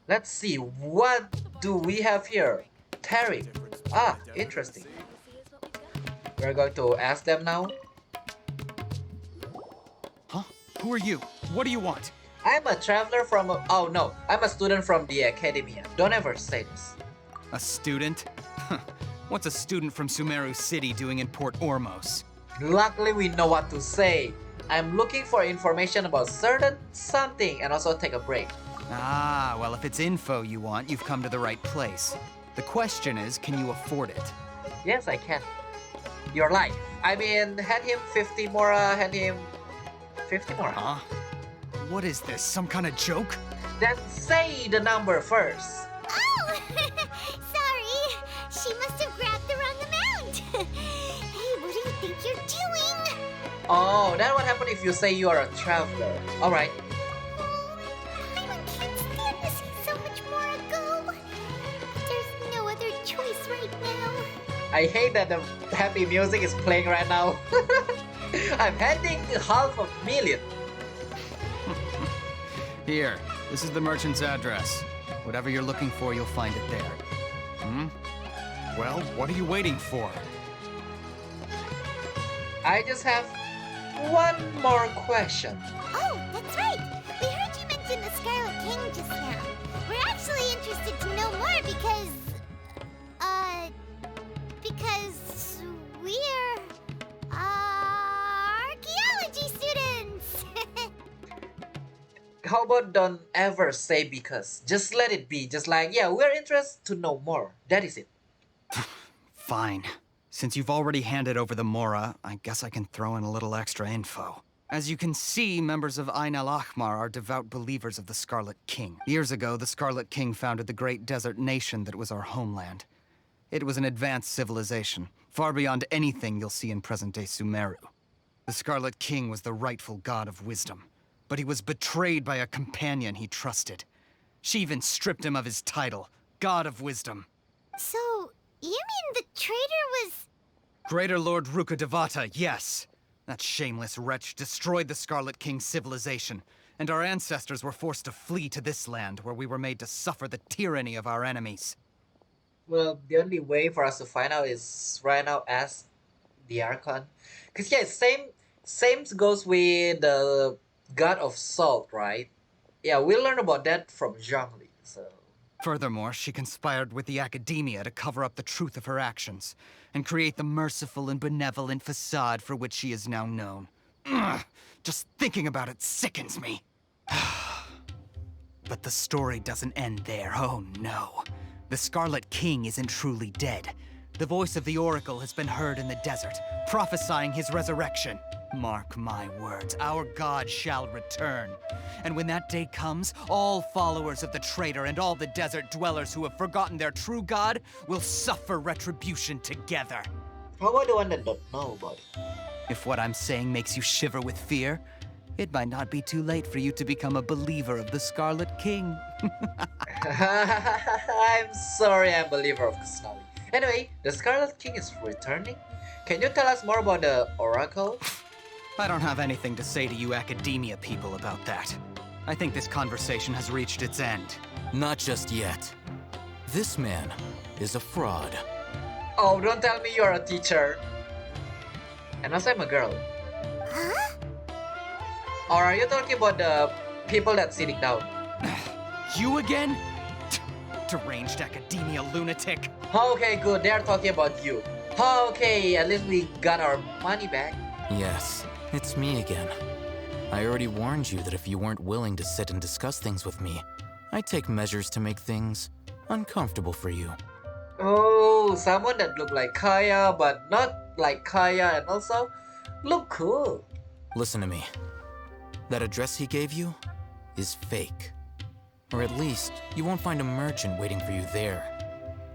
Let's see, what do we have here? Tariff. Ah, interesting. We're going to ask them now. Huh? Who are you? What do you want? I'm a traveler from. Oh no, I'm a student from the academia. Don't ever say this. A student? What's a student from Sumeru City doing in Port Ormos? Luckily, we know what to say. I'm looking for information about certain something and also take a break. Ah, well, if it's info you want, you've come to the right place. The question is, can you afford it? Yes, I can. Your life. I mean, hand him 50 mora, hand him 50 mora. Huh? What is this, some kind of joke? Then say the number first. Oh! Sorry! She must have grabbed the wrong amount! Hey, what do you think you're doing? Oh, that what happen if you say you are a traveler. Alright. I can't stand to see so much more go. There's no other choice right now. I hate that the happy music is playing right now. I'm handing $500,000. Here, this is the merchant's address. Whatever you're looking for, you'll find it there. Hmm? Well, what are you waiting for? I just have one more question. Oh, that's right. We heard you mention the Scarlet King just now. We're actually interested to know more because we're archaeology students. How about don't ever say because? Just let it be. Just like, yeah, we're interested to know more. That is it. Fine. Since you've already handed over the Mora, I guess I can throw in a little extra info. As you can see, members of Ain al-Ahmar are devout believers of the Scarlet King. Years ago, the Scarlet King founded the great desert nation that was our homeland. It was an advanced civilization, far beyond anything you'll see in present-day Sumeru. The Scarlet King was the rightful god of wisdom, but he was betrayed by a companion he trusted. She even stripped him of his title, God of Wisdom. So, you mean the traitor was... Greater Lord Rukkhadevata, yes. That shameless wretch destroyed the Scarlet King's civilization, and our ancestors were forced to flee to this land where we were made to suffer the tyranny of our enemies. Well, the only way for us to find out is right now ask the Archon. Because, yeah, same goes with the God of Salt, right? Yeah, we learned about that from Zhongli, so... Furthermore, she conspired with the academia to cover up the truth of her actions, and create the merciful and benevolent facade for which she is now known. Ugh, just thinking about it sickens me. But the story doesn't end there, oh no. The Scarlet King isn't truly dead. The voice of the Oracle has been heard in the desert, prophesying his resurrection. Mark my words, our god shall return. And when that day comes, all followers of the traitor and all the desert dwellers who have forgotten their true god will suffer retribution together. How about the one that don't know about it? If what I'm saying makes you shiver with fear, it might not be too late for you to become a believer of the Scarlet King. I'm sorry, I'm a believer of Kusnawi. Anyway, the Scarlet King is returning. Can you tell us more about the Oracle? I don't have anything to say to you academia people about that. I think this conversation has reached its end. Not just yet. This man is a fraud. Oh, don't tell me you're a teacher. And also I'm a girl. Huh? Or are you talking about the people that's sitting down? You again? Deranged academia lunatic. Okay, good, they're talking about you. Okay, at least we got our money back. Yes, it's me again. I already warned you that if you weren't willing to sit and discuss things with me, I'd take measures to make things uncomfortable for you. Oh, someone that look like Kaya but not like Kaya and also look cool. Listen to me. That address he gave you is fake. Or at least, you won't find a merchant waiting for you there.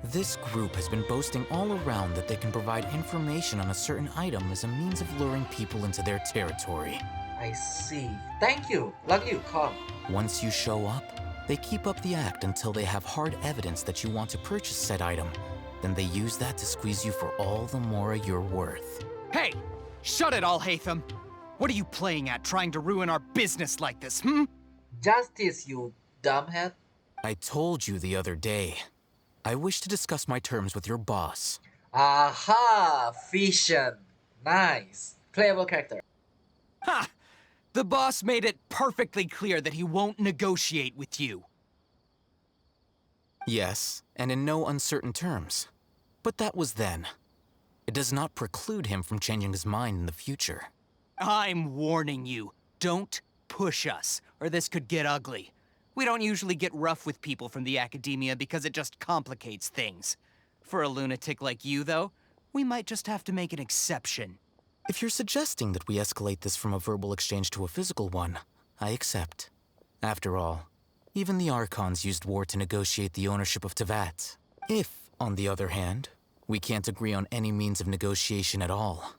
This group has been boasting all around that they can provide information on a certain item as a means of luring people into their territory. I see. Thank you. Lucky you come. Once you show up, they keep up the act until they have hard evidence that you want to purchase said item. Then they use that to squeeze you for all the more you're worth. Hey! Shut it, Althaitham! What are you playing at, trying to ruin our business like this, hmm? Justice, you dumbhead. I told you the other day. I wish to discuss my terms with your boss. Aha! Fission. Nice. Playable character. Ha! The boss made it perfectly clear that he won't negotiate with you. Yes, and in no uncertain terms. But that was then. It does not preclude him from changing his mind in the future. I'm warning you. Don't push us, or this could get ugly. We don't usually get rough with people from the academia because it just complicates things. For a lunatic like you, though, we might just have to make an exception. If you're suggesting that we escalate this from a verbal exchange to a physical one, I accept. After all, even the Archons used war to negotiate the ownership of Teyvat. If, on the other hand, we can't agree on any means of negotiation at all,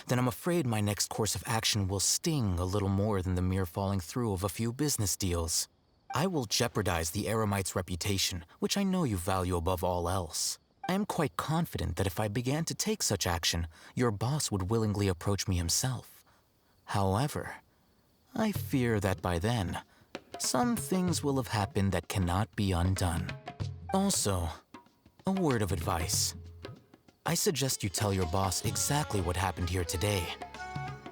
then I'm afraid my next course of action will sting a little more than the mere falling through of a few business deals. I will jeopardize the Eremite's reputation, which I know you value above all else. I am quite confident that if I began to take such action, your boss would willingly approach me himself. However, I fear that by then, some things will have happened that cannot be undone. Also, a word of advice. I suggest you tell your boss exactly what happened here today.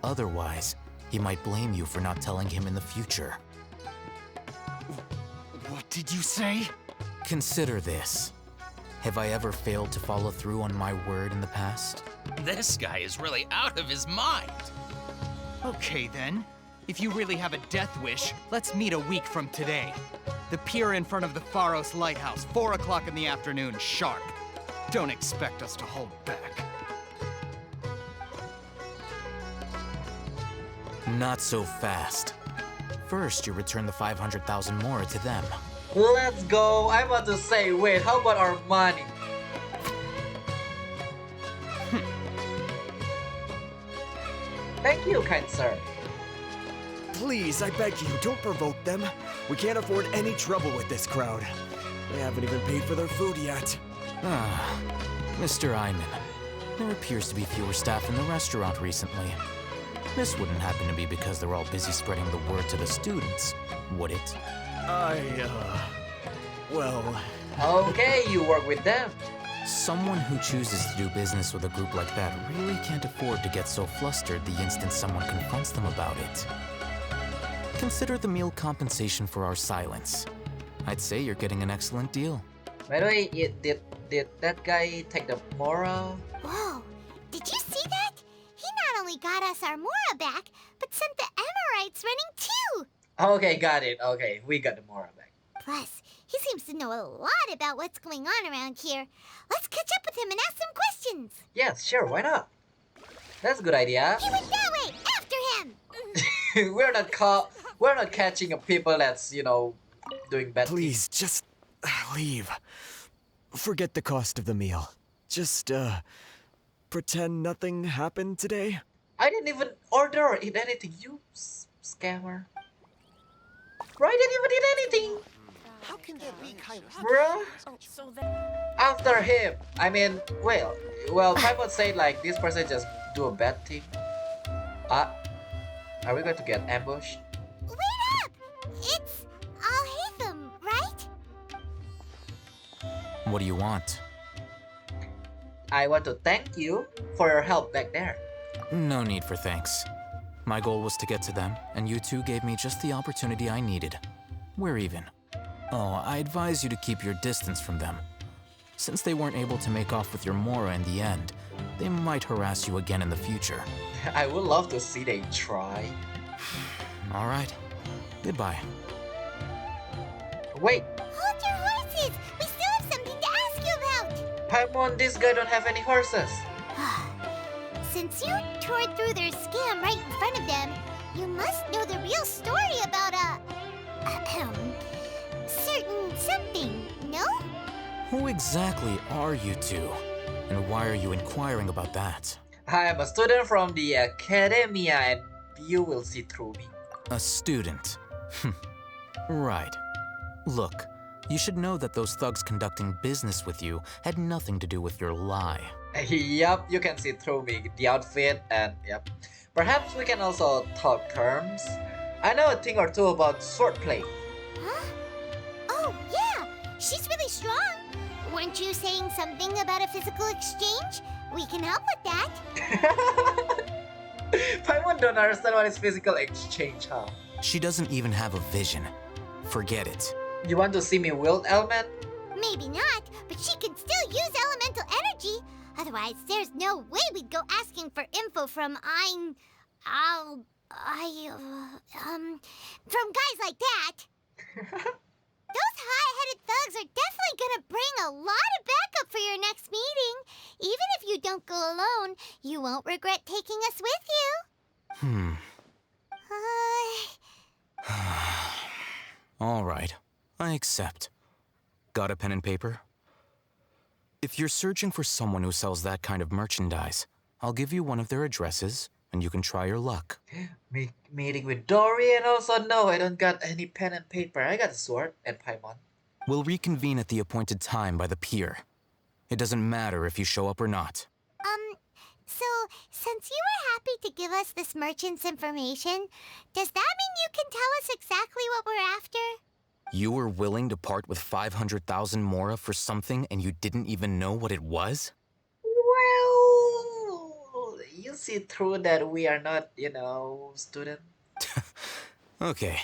Otherwise, he might blame you for not telling him in the future. What did you say? Consider this. Have I ever failed to follow through on my word in the past? This guy is really out of his mind. Okay then. If you really have a death wish, let's meet a week from today. The pier in front of the Pharos Lighthouse, 4 o'clock in the afternoon, sharp. Don't expect us to hold back. Not so fast. First, you return the 500,000 more to them. Let's go. I'm about to say, wait, how about our money? Thank you, kind sir. Please, I beg you, don't provoke them. We can't afford any trouble with this crowd. They haven't even paid for their food yet. Ah, Mr. Iman. There appears to be fewer staff in the restaurant recently. This wouldn't happen to be because they're all busy spreading the word to the students, would it? Well... Okay, you work with them. Someone who chooses to do business with a group like that really can't afford to get so flustered the instant someone confronts them about it. Consider the meal compensation for our silence. I'd say you're getting an excellent deal. By the way, did that guy take the Mora? Whoa, did you see that? He not only got us our Mora back, but sent the Amorites running too! Okay, got it. Okay, we got the Mora back. Plus, he seems to know a lot about what's going on around here. Let's catch up with him and ask some questions. Yes, sure, why not? That's a good idea. He went that way! After him! we're not catching a people that's, doing bad Please, just leave. Forget the cost of the meal. Just, pretend nothing happened today. I didn't even order or eat anything, you scammer. Bro, I didn't even eat anything. How can there be Bruh. So that After him. I mean, well, Paimon said like this person just do a bad thing. Are we going to get ambushed? Wait up! It's Althaitham, right? What do you want? I want to thank you for your help back there. No need for thanks. My goal was to get to them, and you two gave me just the opportunity I needed. We're even. Oh, I advise you to keep your distance from them. Since they weren't able to make off with your Mora in the end, they might harass you again in the future. I would love to see they try. All right. Goodbye. Wait, Hold your horses! We still have something to ask you about! Paimon, this guy don't have any horses. Since you tore through their scam right in front of them, you must know the real story about certain something, no? Who exactly are you two? And why are you inquiring about that? I am a student from the academia and you will see through me. A student. Right. Look, you should know that those thugs conducting business with you had nothing to do with your lie. Yup, you can see through me, the outfit, and yep. Perhaps we can also talk terms. I know a thing or two about swordplay. Huh? Oh, yeah! Weren't you saying something about a physical exchange? We can help with that. Paimon don't understand what is physical exchange, huh? She doesn't even have a vision. Forget it. You want to see me wield element? Maybe not, but she can still use elemental energy. Otherwise, there's no way we'd go asking for info from from guys like that. Those hot-headed thugs are definitely gonna bring a lot of backup for your next meeting. Even if you don't go alone, you won't regret taking us with you. All right, I accept. Got a pen and paper? If you're searching for someone who sells that kind of merchandise, I'll give you one of their addresses, and you can try your luck. Meeting with DORI, and also no, I don't got any pen and paper. I got a sword and Paimon. We'll reconvene at the appointed time by the pier. It doesn't matter if you show up or not. So, since you were happy to give us this merchant's information, does that mean you can tell us exactly what we're after? You were willing to part with 500,000 mora for something and you didn't even know what it was? Well, you see through that we are not, student. Okay.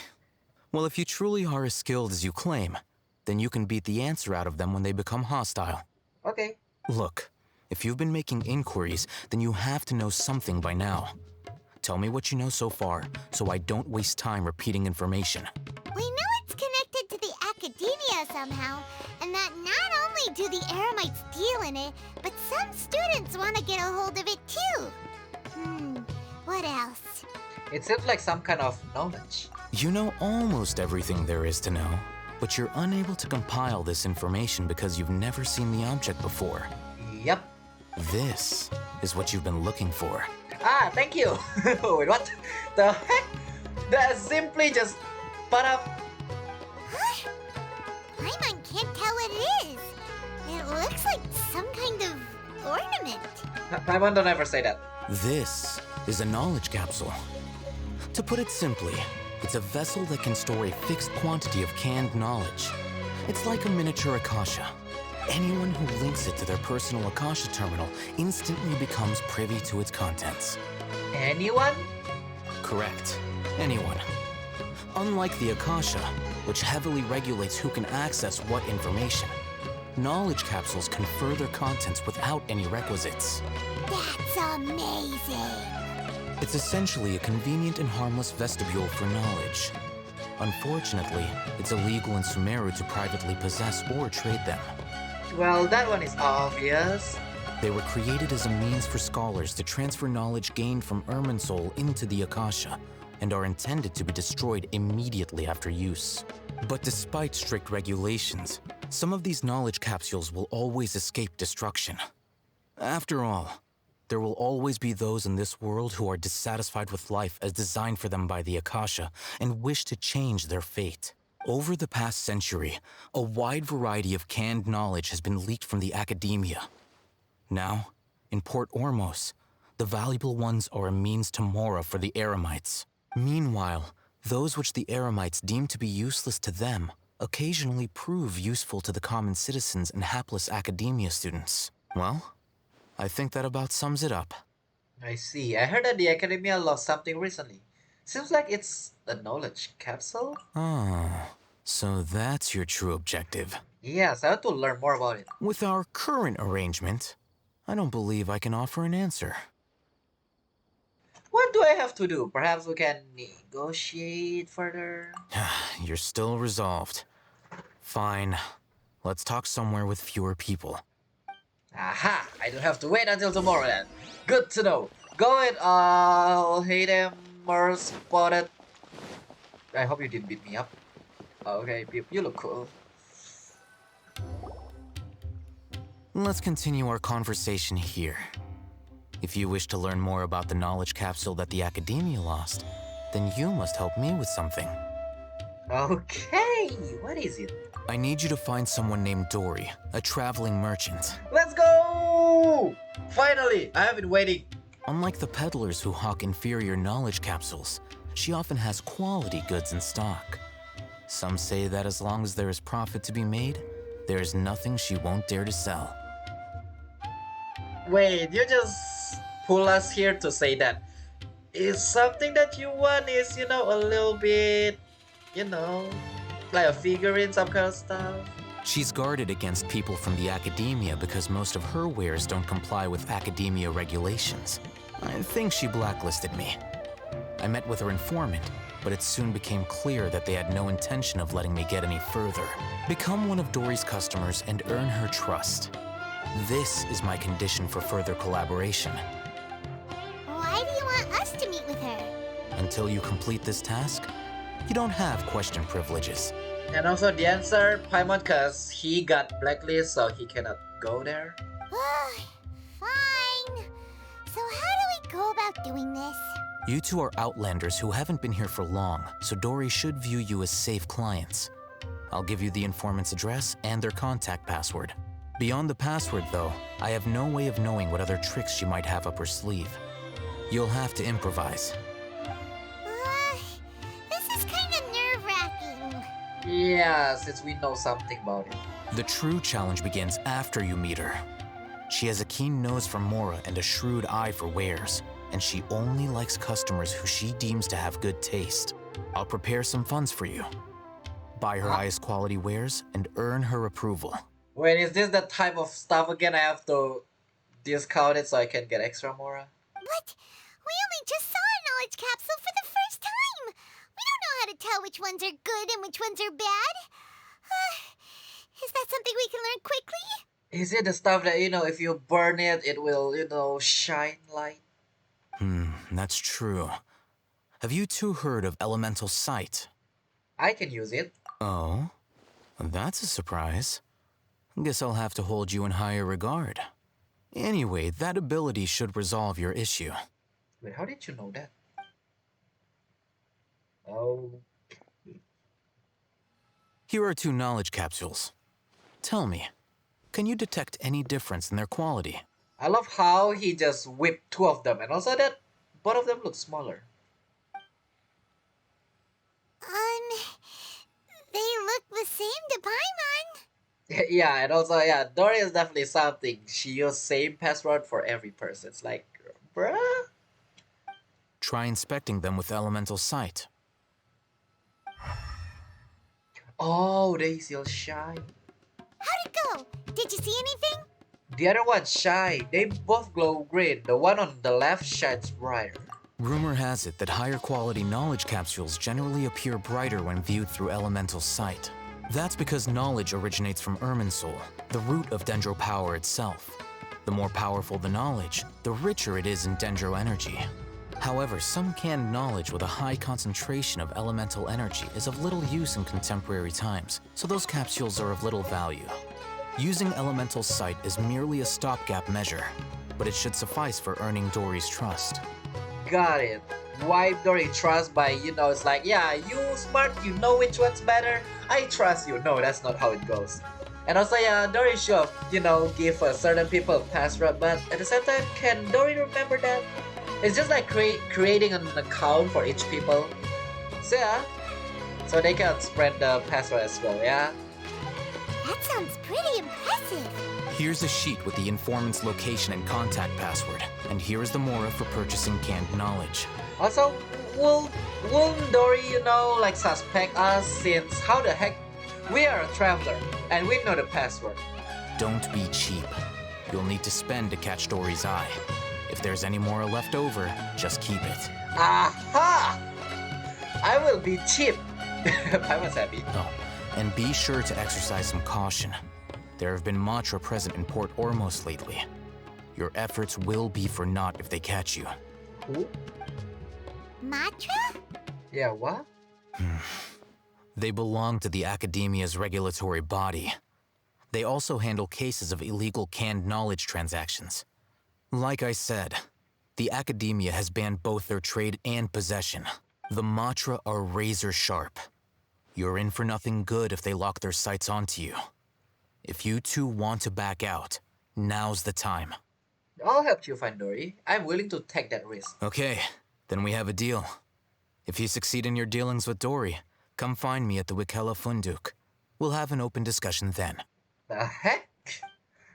Well, if you truly are as skilled as you claim, then you can beat the answer out of them when they become hostile. Okay. Look, if you've been making inquiries, then you have to know something by now. Tell me what you know so far, so I don't waste time repeating information. We know it's connected to the academia somehow, and that not only do the Eremites deal in it, but some students want to get a hold of it too. What else? It seems like some kind of knowledge. You know almost everything there is to know, but you're unable to compile this information because you've never seen the object before. Yep. This is what you've been looking for. Ah, thank you. Wait, what? The heck? That simply just put up. Huh? Paimon can't tell what it is. It looks like some kind of ornament. Paimon don't ever say that. This is a knowledge capsule. To put it simply, it's a vessel that can store a fixed quantity of canned knowledge. It's like a miniature Akasha. Anyone who links it to their personal Akasha terminal instantly becomes privy to its contents. Anyone? Correct. Anyone. Unlike the Akasha, which heavily regulates who can access what information, knowledge capsules confer their contents without any requisites. That's amazing. It's essentially a convenient and harmless vestibule for knowledge. Unfortunately, it's illegal in Sumeru to privately possess or trade them. Well, that one is obvious. They were created as a means for scholars to transfer knowledge gained from Irminsul into the Akasha, and are intended to be destroyed immediately after use. But despite strict regulations, some of these knowledge capsules will always escape destruction. After all, there will always be those in this world who are dissatisfied with life as designed for them by the Akasha and wish to change their fate. Over the past century, a wide variety of canned knowledge has been leaked from the academia. Now, in Port Ormos, the valuable ones are a means to mora for the Eremites. Meanwhile, those which the Eremites deem to be useless to them occasionally prove useful to the common citizens and hapless academia students. Well, I think that about sums it up. I see. I heard that the academia lost something recently. Seems like it's a knowledge capsule? Oh, so that's your true objective. Yes, I want to learn more about it. With our current arrangement, I don't believe I can offer an answer. What do I have to do? Perhaps we can negotiate further? You're still resolved. Fine. Let's talk somewhere with fewer people. Aha! I don't have to wait until tomorrow then. Good to know. Go ahead, Althaitham or spotted. I hope you didn't beat me up. Okay, you look cool. Let's continue our conversation here. If you wish to learn more about the knowledge capsule that the academia lost, then you must help me with something. Okay, what is it? I need you to find someone named DORI, a traveling merchant. Let's go! Finally, I have been waiting. Unlike the peddlers who hawk inferior knowledge capsules, she often has quality goods in stock. Some say that as long as there is profit to be made, There's nothing she won't dare to sell. Wait, you just pull us here to say that is something that you want is, a little bit, you know, like a figurine, some kind of stuff. She's guarded against people from the academia because most of her wares don't comply with academia regulations. I think she blacklisted me. I met with her informant, but it soon became clear that they had no intention of letting me get any further. Become one of Dori's customers and earn her trust. This is my condition for further collaboration. Why do you want us to meet with her? Until you complete this task, you don't have question privileges. And also the answer, Paimon, because he got blacklisted, so he cannot go there. Fine. So how do we go about doing this? You two are outlanders who haven't been here for long, so Dori should view you as safe clients. I'll give you the informant's address and their contact password. Beyond the password, though, I have no way of knowing what other tricks she might have up her sleeve. You'll have to improvise. This is kind of nerve-wracking. Yeah, since we know something about it. The true challenge begins after you meet her. She has a keen nose for Mora and a shrewd eye for wares, and she only likes customers who she deems to have good taste. I'll prepare some funds for you. Buy her highest quality wares and earn her approval. Wait, is this the type of stuff again I have to discount it so I can get extra Mora? But we only just saw a knowledge capsule for the first time. We don't know how to tell which ones are good and which ones are bad. Is that something we can learn quickly? Is it the stuff that, if you burn it, it will, shine light? That's true. Have you two heard of elemental sight? I can use it. Oh? That's a surprise. Guess I'll have to hold you in higher regard. Anyway, that ability should resolve your issue. Wait, how did you know that? Oh. Here are 2 knowledge capsules. Tell me, can you detect any difference in their quality? I love how he just whipped 2 of them, and also that both of them look smaller. They look the same to Paimon. Yeah, and also, yeah, Dori is definitely something. She used same password for every person. It's like, bruh? Try inspecting them with elemental sight. Oh, they still shine. How'd it go? Did you see anything? The other one shine. They both glow green. The one on the left shines brighter. Rumor has it that higher quality knowledge capsules generally appear brighter when viewed through elemental sight. That's because knowledge originates from Irminsul, the root of Dendro power itself. The more powerful the knowledge, the richer it is in Dendro energy. However, some canned knowledge with a high concentration of elemental energy is of little use in contemporary times, so those capsules are of little value. Using elemental sight is merely a stopgap measure, but it should suffice for earning Dori's trust. Got it. Wipe Dori trust by, it's like, yeah, you smart, you know which one's better. I trust you. No, that's not how it goes. And also, yeah, Dori should, give certain people a password, but at the same time, can Dori remember that? It's just like creating an account for each people. So yeah, so they can spread the password as well, yeah? That sounds pretty impressive. Here's a sheet with the informant's location and contact password, and here is the Mora for purchasing canned knowledge. Also, will Dori, suspect us since how the heck we are a traveler and we know the password? Don't be cheap. You'll need to spend to catch Dori's eye. If there's any Mora left over, just keep it. Aha! I will be cheap. I was happy. Oh, and be sure to exercise some caution. There have been Matra present in Port Ormos lately. Your efforts will be for naught if they catch you. Who? Matra? Yeah, what? They belong to the Academia's regulatory body. They also handle cases of illegal canned knowledge transactions. Like I said, the Academia has banned both their trade and possession. The Matra are razor sharp. You're in for nothing good if they lock their sights onto you. If you two want to back out, now's the time. I'll help you find Dori. I'm willing to take that risk. Okay, then we have a deal. If you succeed in your dealings with Dori, come find me at the Wikela Funduk. We'll have an open discussion then. The heck?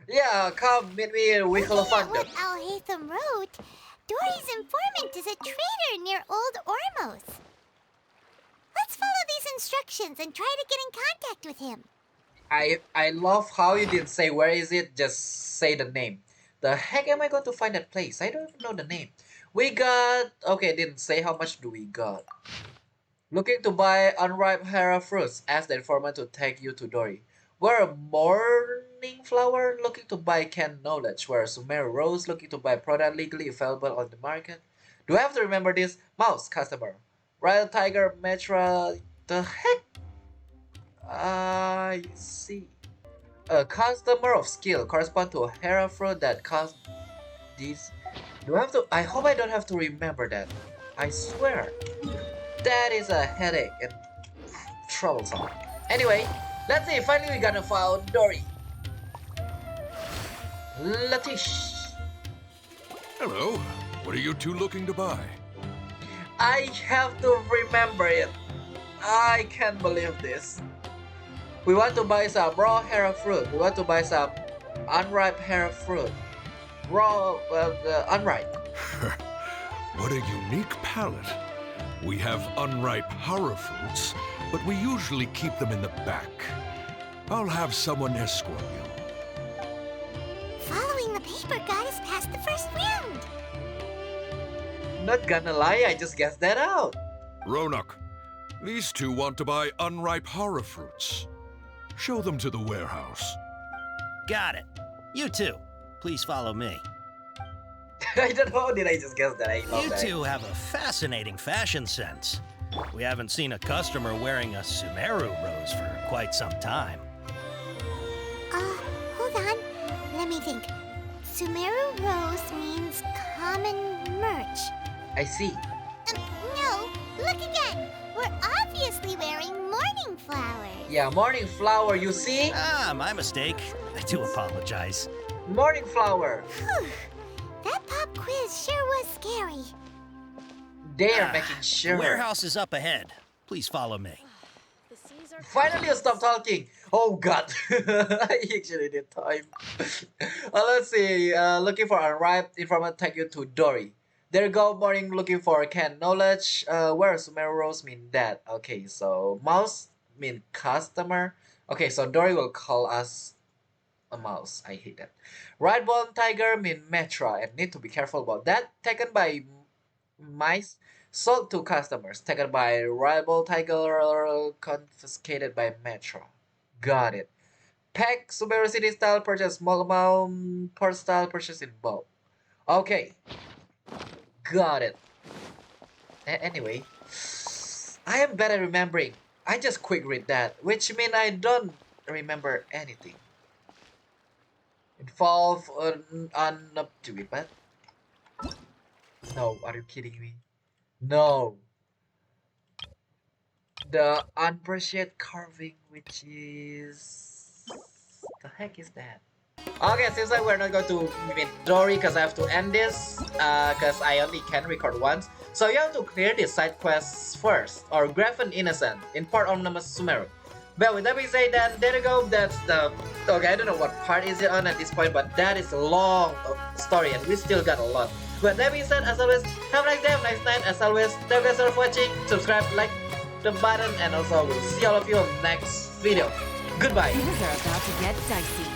Yeah, come meet me in Looking Wickle at Thunder. what Althaitham wrote, Dory's informant is a traitor near Old Ormos. Let's follow these instructions and try to get in contact with him. I love how you didn't say where is it, just say the name. The heck am I going to find that place? I don't even know the name. We got... Okay, didn't say how much do we got. Looking to buy unripe Hera fruits. Ask the informant to take you to Dori. We're a morning flower looking to buy canned knowledge. We're a Sumeru rose looking to buy product legally available on the market. Do I have to remember this? Mouse customer. Royal Tiger Metra. The heck? I see. A customer of skill correspond to a Hera fruit that costs these. Do I have to? I hope I don't have to remember that. I swear. That is a headache and troublesome. Anyway, let's see. Finally, we gotta find Dori. Latish. Hello. What are you two looking to buy? I have to remember it. I can't believe this. We want to buy some raw Hera fruit. We want to buy some unripe Hera fruit. Raw, unripe. What a unique palate. We have unripe Hara fruits, but we usually keep them in the back. I'll have someone escort you. Following the paper got us past the first round. Not gonna lie, I just guessed that out. Ronak, these two want to buy unripe Hara fruits. Show them to the warehouse. Got it. You too. Please follow me. I don't know, did I just guess that? I love You that. two have a fascinating fashion sense. We haven't seen a customer wearing a Sumeru rose for quite some time. Hold on. Let me think. Sumeru rose means common merch. I see. No, look again. We're obviously wearing morning flowers. Yeah, morning flower, you see? Ah, my mistake. I do apologize. Morning flower. Whew. That pop quiz sure was scary. They are making sure. Warehouse is up ahead. Please follow me. Finally, you stop talking. Oh god, I actually did time. Let's see. Looking for unripe informant take you to Dori. There you go. Morning looking for canned knowledge. Where Sumeru rose mean that. Okay, so mouse mean customer. Okay, so Dori will call us a mouse. I hate that. Right bone tiger mean Metra and need to be careful about that. Taken by mice. Sold to customers. Taken by rival tiger. Confiscated by Metro. Got it. Pack Sumeru City style purchase. Small amount. Port style purchase in bulk. Okay. Got it. Anyway. I am bad at remembering. I just quick read that. Which means I don't remember anything. Involve up to it, but no, are you kidding me? No. The unappreciated carving, which is the heck is that? Okay, seems like we're not going to meet Dori because I have to end this because I only can record once. So you have to clear the side quests first or grab an innocent in Port Omnibus Sumeru. But with that being said, then there you go. That's the okay. I don't know what part is it on at this point, but that is a long story, and we still got a lot. But that being said, as always, have a nice day, have a nice night. As always, thank you guys for watching. Subscribe, like the button, and also we'll see all of you on the next video. Goodbye. Things are about to get dicey.